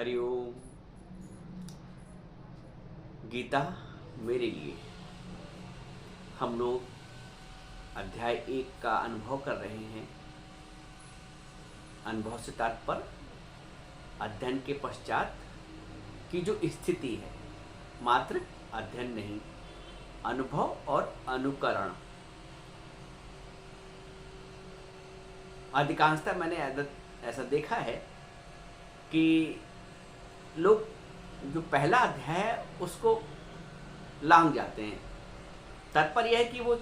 हरिओम। गीता मेरे लिए हम लोग अध्याय 1 का अनुभव कर रहे हैं। अनुभव से तात्पर्य अध्ययन के पश्चात की जो स्थिति है, मात्र अध्ययन नहीं, अनुभव और अनुकरण। अधिकांशतः मैंने ऐसा देखा है कि लोग जो पहला अध्याय है उसको लांघ जाते हैं। तात्पर्य यह है कि वो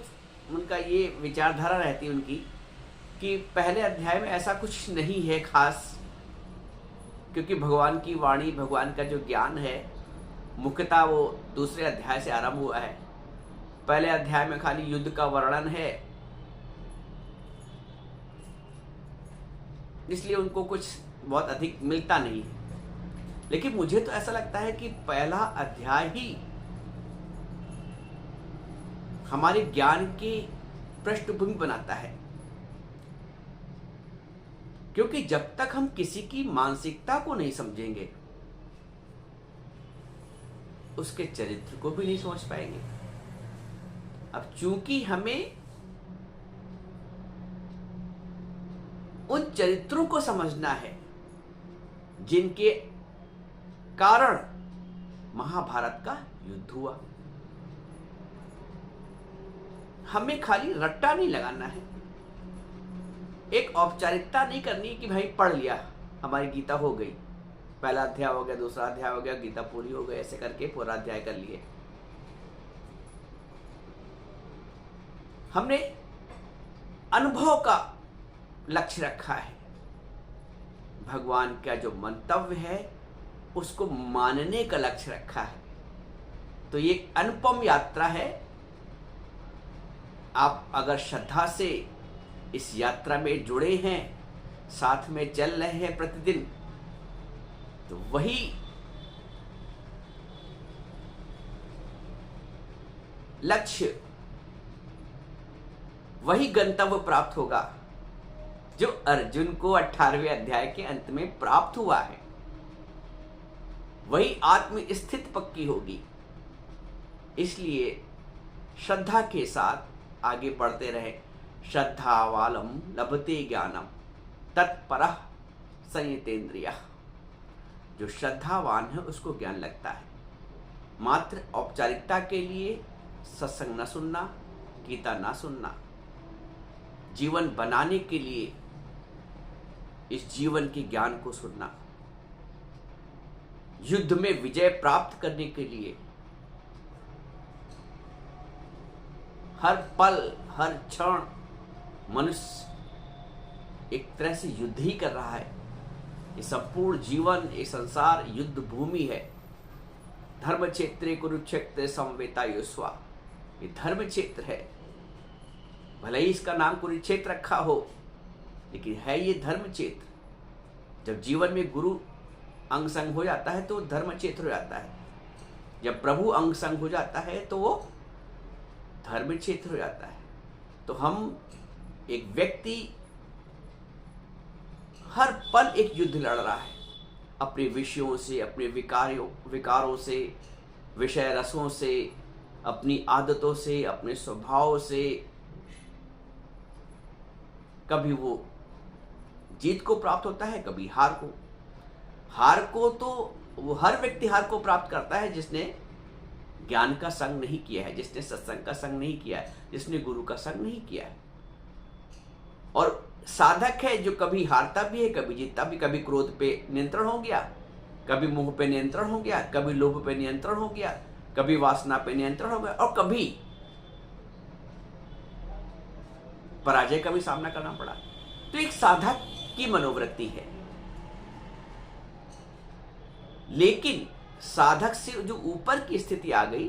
उनका ये विचारधारा रहती है उनकी कि पहले अध्याय में ऐसा कुछ नहीं है खास, क्योंकि भगवान की वाणी, भगवान का जो ज्ञान है मुख्यतः वो दूसरे अध्याय से आरंभ हुआ है। पहले अध्याय में खाली युद्ध का वर्णन है, इसलिए उनको कुछ बहुत अधिक मिलता नहीं है। लेकिन मुझे तो ऐसा लगता है कि पहला अध्याय ही हमारे ज्ञान की पृष्ठभूमि बनाता है, क्योंकि जब तक हम किसी की मानसिकता को नहीं समझेंगे उसके चरित्र को भी नहीं समझ पाएंगे। अब चूंकि हमें उन चरित्रों को समझना है जिनके कारण महाभारत का युद्ध हुआ, हमें खाली रट्टा नहीं लगाना है, एक औपचारिकता नहीं करनी कि भाई पढ़ लिया, हमारी गीता हो गई, पहला अध्याय हो गया, दूसरा अध्याय हो गया, गीता पूरी हो गई, ऐसे करके पूरा अध्याय कर लिए। हमने अनुभव का लक्ष्य रखा है, भगवान का जो मंतव्य है उसको मानने का लक्ष्य रखा है। तो ये अनुपम यात्रा है। आप अगर श्रद्धा से इस यात्रा में जुड़े हैं, साथ में चल रहे हैं प्रतिदिन, तो वही लक्ष्य, वही गंतव्य प्राप्त होगा जो अर्जुन को 18वें अध्याय के अंत में प्राप्त हुआ है। वही आत्म स्थित पक्की होगी। इसलिए श्रद्धा के साथ आगे बढ़ते रहे। श्रद्धावालम लभते ज्ञानम तत्परः संयतेन्द्रियः। जो श्रद्धावान है उसको ज्ञान लगता है। मात्र औपचारिकता के लिए सत्संग न सुनना, गीता ना सुनना, जीवन बनाने के लिए इस जीवन के ज्ञान को सुनना, युद्ध में विजय प्राप्त करने के लिए हर पल हर क्षण मनुष्य एक तरह से युद्ध ही कर रहा है। ये संपूर्ण जीवन, ये संसार युद्ध भूमि है। धर्म क्षेत्रे कुरुक्षेत्र संवेतायुस्वा, ये धर्म क्षेत्र है। भले ही इसका नाम कुरुक्षेत्र रखा हो, लेकिन है ये धर्म क्षेत्र। जब जीवन में गुरु अंग संग हो जाता है तो धर्म क्षेत्र हो जाता है। जब प्रभु अंग संग हो जाता है तो वो धर्म क्षेत्र हो जाता है। तो हम, एक व्यक्ति हर पल एक युद्ध लड़ रहा है, अपने विषयों से, अपने विकारों से, विषय रसों से, अपनी आदतों से, अपने स्वभाव से। कभी वो जीत को प्राप्त होता है, कभी हार को। हार को तो वो हर व्यक्ति हार को प्राप्त करता है जिसने ज्ञान का संग नहीं किया है, जिसने सत्संग का संग नहीं किया है, जिसने गुरु का संग नहीं किया है। और साधक है जो कभी हारता भी है, कभी जीतता भी। कभी क्रोध पे नियंत्रण हो गया, कभी मोह पे नियंत्रण हो गया, कभी लोभ पे नियंत्रण हो गया, कभी वासना पे नियंत्रण हो गया, और कभी पराजय का भी सामना करना पड़ा। तो एक साधक की मनोवृत्ति है। लेकिन साधक से जो ऊपर की स्थिति आ गई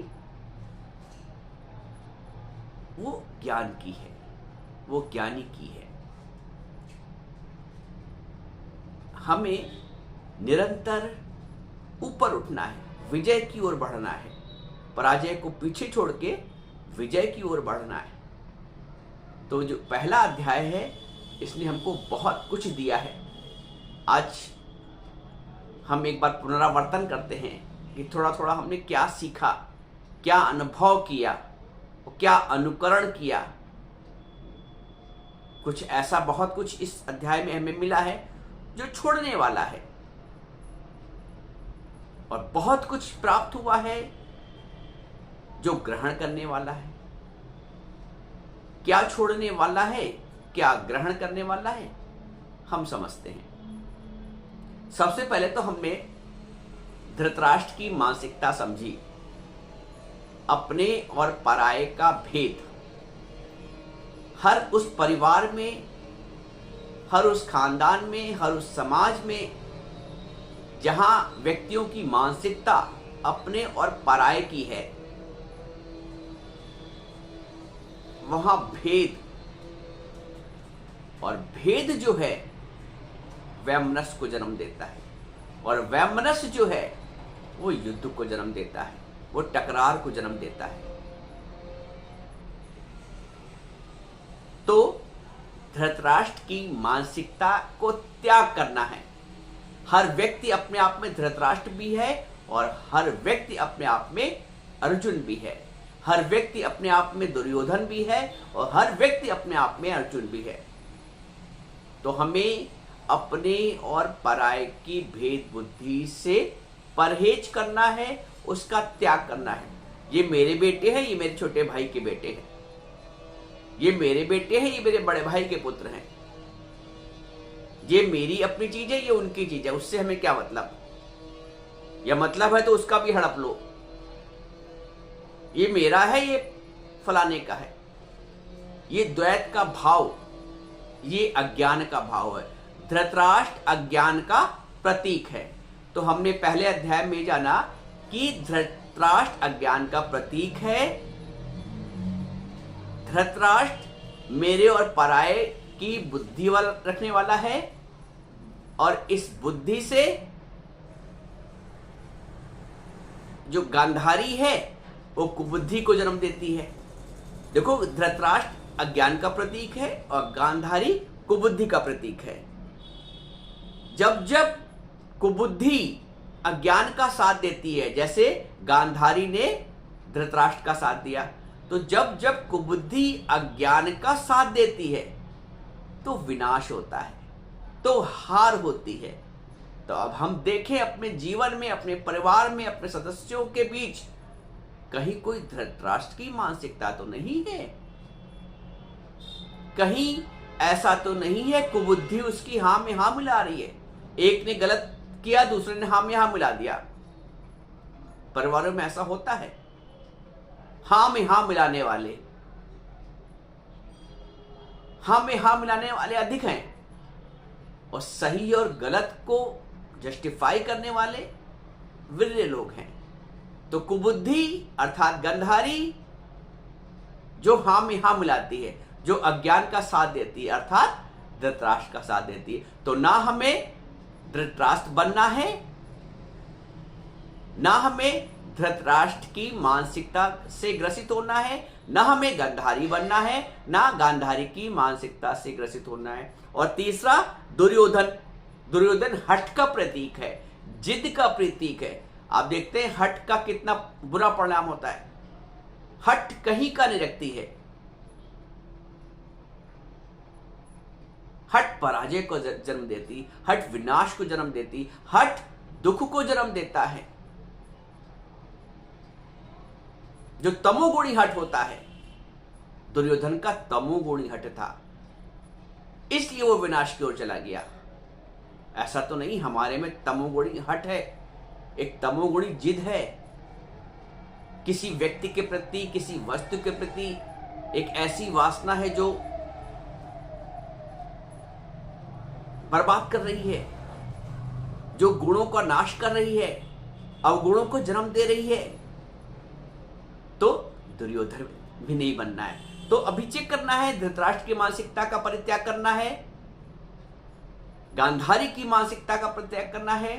वो ज्ञान की है, वो ज्ञानी की है। हमें निरंतर ऊपर उठना है, विजय की ओर बढ़ना है, पराजय को पीछे छोड़ के विजय की ओर बढ़ना है। तो जो पहला अध्याय है इसने हमको बहुत कुछ दिया है। आज हम एक बार पुनरावर्तन करते हैं कि थोड़ा थोड़ा हमने क्या सीखा, क्या अनुभव किया, क्या अनुकरण किया। कुछ ऐसा बहुत कुछ इस अध्याय में हमें मिला है जो छोड़ने वाला है, और बहुत कुछ प्राप्त हुआ है जो ग्रहण करने वाला है। क्या छोड़ने वाला है, क्या ग्रहण करने वाला है, हम समझते हैं। सबसे पहले तो हमने धृतराष्ट्र की मानसिकता समझी, अपने और पराये का भेद। हर उस परिवार में, हर उस खानदान में, हर उस समाज में जहां व्यक्तियों की मानसिकता अपने और पराये की है, वहां भेद, और भेद जो है वैमनस्य को जन्म देता है, और वैमनस्य जो है वो युद्ध को जन्म देता है, वो टकरार को जन्म देता है। तो धृतराष्ट्र की मानसिकता को त्याग करना है। हर व्यक्ति अपने आप में धृतराष्ट्र भी है, और हर व्यक्ति अपने आप में अर्जुन भी है। हर व्यक्ति अपने आप में दुर्योधन भी है, और हर व्यक्ति अपने आप में अर्जुन भी है। तो हमें अपने और पराये की भेद बुद्धि से परहेज करना है, उसका त्याग करना है। ये मेरे बेटे हैं, ये मेरे छोटे भाई के बेटे हैं, ये मेरे बेटे हैं, ये मेरे बड़े भाई के पुत्र हैं, ये मेरी अपनी चीज है, ये उनकी चीज है, उससे हमें क्या मतलब। या मतलब है तो उसका भी हड़प लो। ये मेरा है, ये फलाने का है। ये द्वैत का भाव, ये अज्ञान का भाव है। धृतराष्ट्र अज्ञान का प्रतीक है। तो हमने पहले अध्याय में जाना कि धृतराष्ट्र अज्ञान का प्रतीक है। धृतराष्ट्र मेरे और पराये की बुद्धि रखने वाला है, और इस बुद्धि से जो गांधारी है वो कुबुद्धि को जन्म देती है। देखो, धृतराष्ट्र अज्ञान का प्रतीक है और गांधारी कुबुद्धि का प्रतीक है। जब जब कुबुद्धि अज्ञान का साथ देती है, जैसे गांधारी ने धृतराष्ट्र का साथ दिया, तो जब जब कुबुद्धि अज्ञान का साथ देती है तो विनाश होता है, तो हार होती है। तो अब हम देखें अपने जीवन में, अपने परिवार में, अपने सदस्यों के बीच कहीं कोई धृतराष्ट्र की मानसिकता तो नहीं है। कहीं ऐसा तो नहीं है कुबुद्धि उसकी हां में हां मिला रही है। एक ने गलत किया, दूसरे ने हां में हां मिला दिया। परिवारों में ऐसा होता है। हां में हां मिलाने वाले, हां में हां मिलाने वाले अधिक हैं, और सही और गलत को जस्टिफाई करने वाले विरले लोग हैं। तो कुबुद्धि अर्थात गंधारी जो हां में हां मिलाती है, जो अज्ञान का साथ देती है, अर्थात धृतराष्ट्र का साथ देती है। तो ना हमें धृतराष्ट्र बनना है, ना हमें धृतराष्ट्र की मानसिकता से ग्रसित होना है, ना हमें गांधारी बनना है, ना गांधारी की मानसिकता से ग्रसित होना है। और तीसरा दुर्योधन। दुर्योधन हठ का प्रतीक है, जिद का प्रतीक है। आप देखते हैं हठ का कितना बुरा परिणाम होता है। हठ कहीं का नहीं रखती है। हठ पराजय को जन्म देती, हठ विनाश को जन्म देती, हठ दुख को जन्म देता है। जो तमोगुणी हठ होता है, दुर्योधन का तमोगुणी हठ था, इसलिए वो विनाश की ओर चला गया। ऐसा तो नहीं हमारे में तमोगुणी हठ है, एक तमोगुणी जिद है। किसी व्यक्ति के प्रति, किसी वस्तु के प्रति एक ऐसी वासना है जो बर्बाद कर रही है, जो गुणों का नाश कर रही है, अवगुणों को जन्म दे रही है। तो दुर्योधन भी नहीं बनना है। तो अभिषेक करना है, धृतराष्ट्र की मानसिकता का परित्याग करना है, गांधारी की मानसिकता का परित्याग करना है,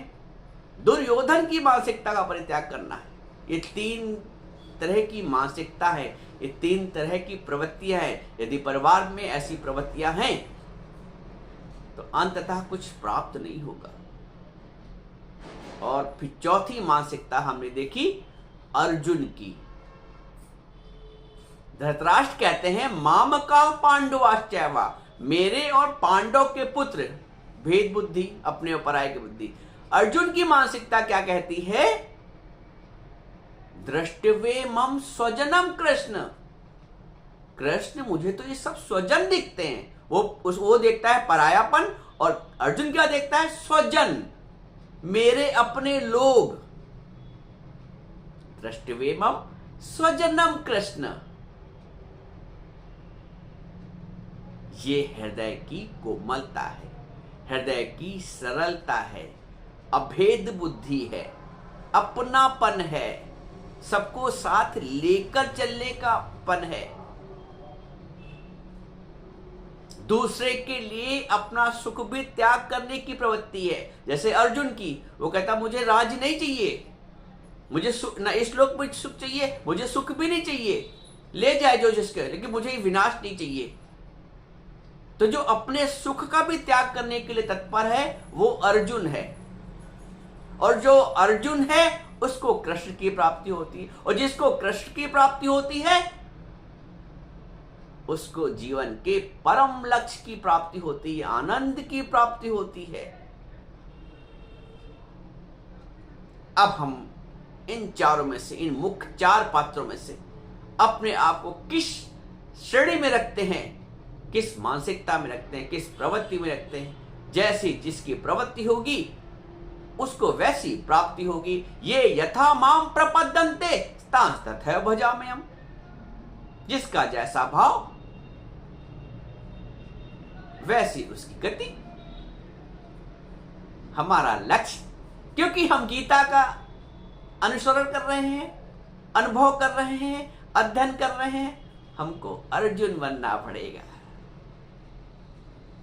दुर्योधन की मानसिकता का परित्याग करना है। ये तीन तरह की मानसिकता है, ये तीन तरह की प्रवृत्तियां हैं। यदि परिवार में ऐसी प्रवृत्तियां हैं तो अंततः कुछ प्राप्त नहीं होगा। और फिर चौथी मानसिकता हमने देखी अर्जुन की। धृतराष्ट्र कहते हैं मामका पांडवाश्चैवा, मेरे और पांडव के पुत्र, भेद बुद्धि, अपने ऊपर आए की बुद्धि। अर्जुन की मानसिकता क्या कहती है? दृष्टवे मम स्वजनम कृष्ण, कृष्ण मुझे तो ये सब स्वजन दिखते हैं। वो देखता है परायापन, और अर्जुन क्या देखता है? स्वजन, मेरे अपने लोग। दृष्टवे मम स्वजनम कृष्ण, ये हृदय की कोमलता है, हृदय की सरलता है, अभेद बुद्धि है, अपनापन है, सबको साथ लेकर चलने का पन है, दूसरे के लिए अपना सुख भी त्याग करने की प्रवृत्ति है। जैसे अर्जुन की, वो कहता मुझे राज नहीं चाहिए, मुझे ना इस लोक में सुख चाहिए, मुझे सुख भी नहीं चाहिए, ले जाए जो जिसके, लेकिन मुझे विनाश नहीं चाहिए। तो जो अपने सुख का भी त्याग करने के लिए तत्पर है वो अर्जुन है, और जो अर्जुन है उसको कृष्ण की प्राप्ति होती है, और जिसको कृष्ण की प्राप्ति होती है उसको जीवन के परम लक्ष्य की प्राप्ति होती है, आनंद की प्राप्ति होती है। अब हम इन चारों में से, इन मुख्य चार पात्रों में से अपने आप को किस श्रेणी में रखते हैं, किस मानसिकता में रखते हैं, किस प्रवृत्ति में रखते हैं? जैसी जिसकी प्रवृत्ति होगी उसको वैसी प्राप्ति होगी। ये यथा माम प्रपद्यन्ते तांस तथैव भजाम्यहम्, जिसका जैसा भाव वैसी उसकी गति। हमारा लक्ष्य, क्योंकि हम गीता का अनुसरण कर रहे हैं, अनुभव कर रहे हैं, अध्ययन कर रहे हैं, हमको अर्जुन बनना पड़ेगा।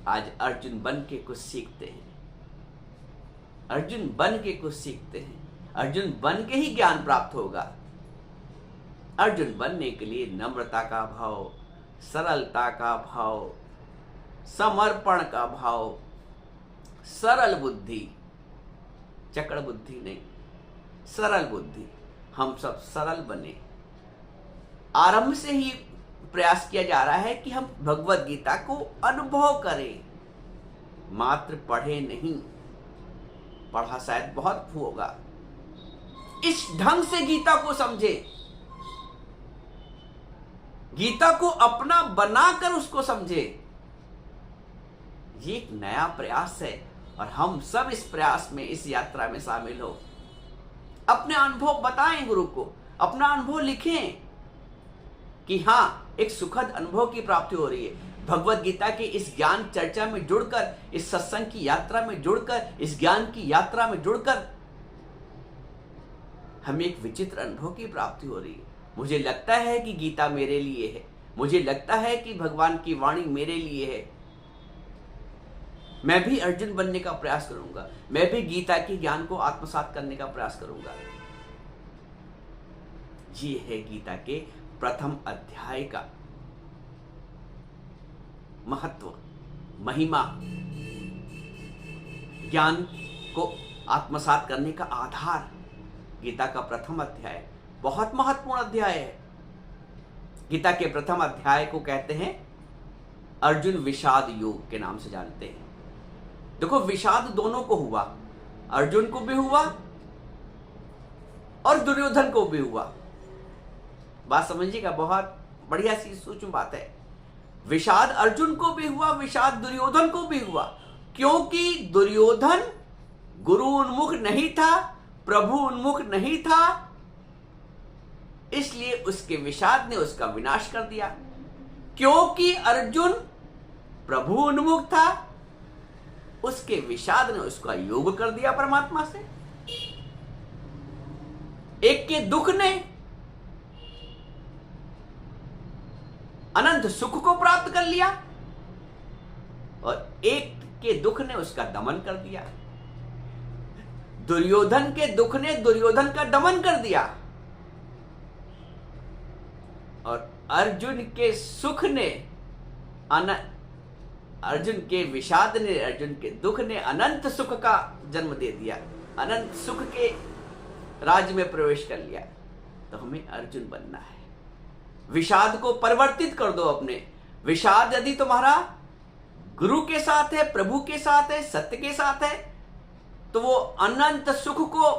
आज अर्जुन बन के कुछ सीखते हैं, अर्जुन बन के कुछ सीखते हैं, अर्जुन बन के ही ज्ञान प्राप्त होगा। अर्जुन बनने के लिए नम्रता का भाव, सरलता का भाव, समर्पण का भाव, सरल बुद्धि, चक्र बुद्धि नहीं, सरल बुद्धि। हम सब सरल बने। आरंभ से ही प्रयास किया जा रहा है कि हम भगवत गीता को अनुभव करें, मात्र पढ़े नहीं। पढ़ा शायद बहुत होगा, इस ढंग से गीता को समझे, गीता को अपना बनाकर उसको समझे। ये एक नया प्रयास है और हम सब इस प्रयास में, इस यात्रा में शामिल हो। अपने अनुभव बताएं गुरु को, अपना अनुभव लिखें कि हाँ, एक सुखद अनुभव की प्राप्ति हो रही है। भगवत गीता के इस ज्ञान चर्चा में जुड़कर, इस सत्संग की यात्रा में जुड़कर, इस ज्ञान की यात्रा में जुड़कर हमें एक विचित्र अनुभव की प्राप्ति हो रही है। मुझे लगता है कि गीता मेरे लिए है, मुझे लगता है कि भगवान की वाणी मेरे लिए है। मैं भी अर्जुन बनने का प्रयास करूंगा, मैं भी गीता के ज्ञान को आत्मसात करने का प्रयास करूंगा। ये है गीता के प्रथम अध्याय का महत्व, महिमा, ज्ञान को आत्मसात करने का आधार। गीता का प्रथम अध्याय बहुत महत्वपूर्ण अध्याय है। गीता के प्रथम अध्याय को कहते हैं अर्जुन विषाद योग के नाम से जानते हैं। देखो, विषाद दोनों को हुआ, अर्जुन को भी हुआ और दुर्योधन को भी हुआ। बात समझिएगा, बहुत बढ़िया सी सूक्ष्म बात है। विषाद अर्जुन को भी हुआ, विषाद दुर्योधन को भी हुआ, क्योंकि दुर्योधन गुरु उन्मुख नहीं था, प्रभु उन्मुख नहीं था, इसलिए उसके विषाद ने उसका विनाश कर दिया। क्योंकि अर्जुन प्रभु उन्मुख था, उसके विषाद ने उसका योग कर दिया परमात्मा से। एक के दुख ने अनंत सुख को प्राप्त कर लिया और एक के दुख ने उसका दमन कर दिया। दुर्योधन के दुख ने दुर्योधन का दमन कर दिया और अर्जुन के सुख ने, अर्जुन के विषाद ने, अर्जुन के दुख ने अनंत सुख का जन्म दे दिया, अनंत सुख के राज्य में प्रवेश कर लिया, तो हमें अर्जुन बनना है। विषाद को परिवर्तित कर दो अपने। विषाद यदि तुम्हारा गुरु के साथ है, प्रभु के साथ है, सत्य के साथ है, तो वो अनंत सुख को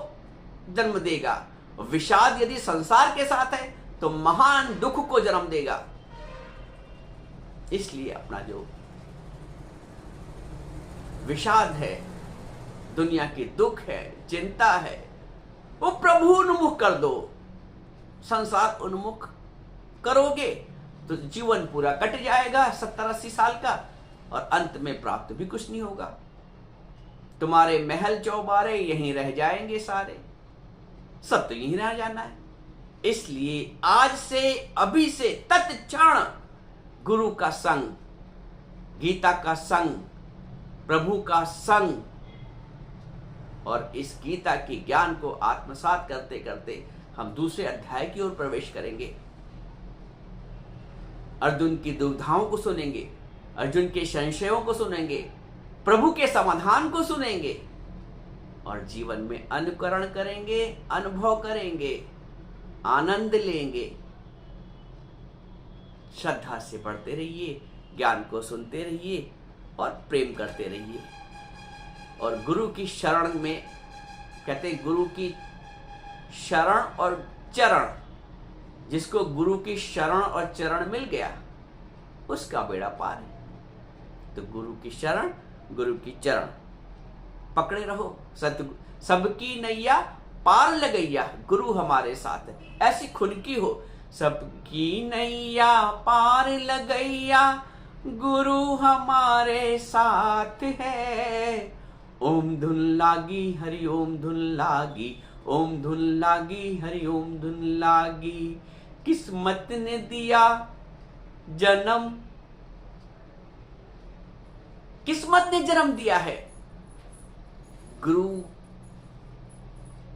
जन्म देगा। विषाद यदि संसार के साथ है तो महान दुख को जन्म देगा। इसलिए अपना जो विषाद है, दुनिया की दुख है, चिंता है, वो प्रभु उन्मुख कर दो। संसार उन्मुख करोगे तो जीवन पूरा कट जाएगा 70-80 साल का, और अंत में प्राप्त भी कुछ नहीं होगा। तुम्हारे महल चौबारे यहीं रह जाएंगे सारे, सब तो यहीं रह जाना है। इसलिए आज से, अभी से तत्क्षण गुरु का संग, गीता का संग, प्रभु का संग, और इस गीता के ज्ञान को आत्मसात करते करते हम दूसरे अध्याय की ओर प्रवेश करेंगे। अर्जुन की दुविधाओं को सुनेंगे, अर्जुन के संशयों को सुनेंगे, प्रभु के समाधान को सुनेंगे, और जीवन में अनुकरण करेंगे, अनुभव करेंगे, आनंद लेंगे। श्रद्धा से पढ़ते रहिए, ज्ञान को सुनते रहिए और प्रेम करते रहिए। और गुरु की शरण में, कहते हैं गुरु की शरण और चरण, जिसको गुरु की शरण और चरण मिल गया उसका बेड़ा पार है। तो गुरु की शरण, गुरु की चरण पकड़े रहो। सतगुरु सबकी नैया पार लगैया, गुरु हमारे साथ है, ऐसी खुनकी हो। सबकी नैया पार लगैया, गुरु हमारे साथ है। ओम धुन लागी हरि ओम धुन लागी, ओम धुन लागी हरि ओम धुन लागी। किस्मत ने दिया जन्म, किस्मत ने जन्म दिया है। गुरु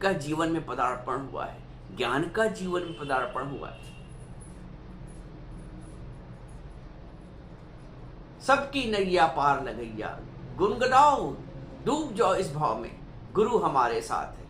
का जीवन में पदार्पण हुआ है, ज्ञान का जीवन में पदार्पण हुआ है। सबकी नैया पार लगैया, गुनगुनाओ, डूब जाओ इस भाव में, गुरु हमारे साथ है।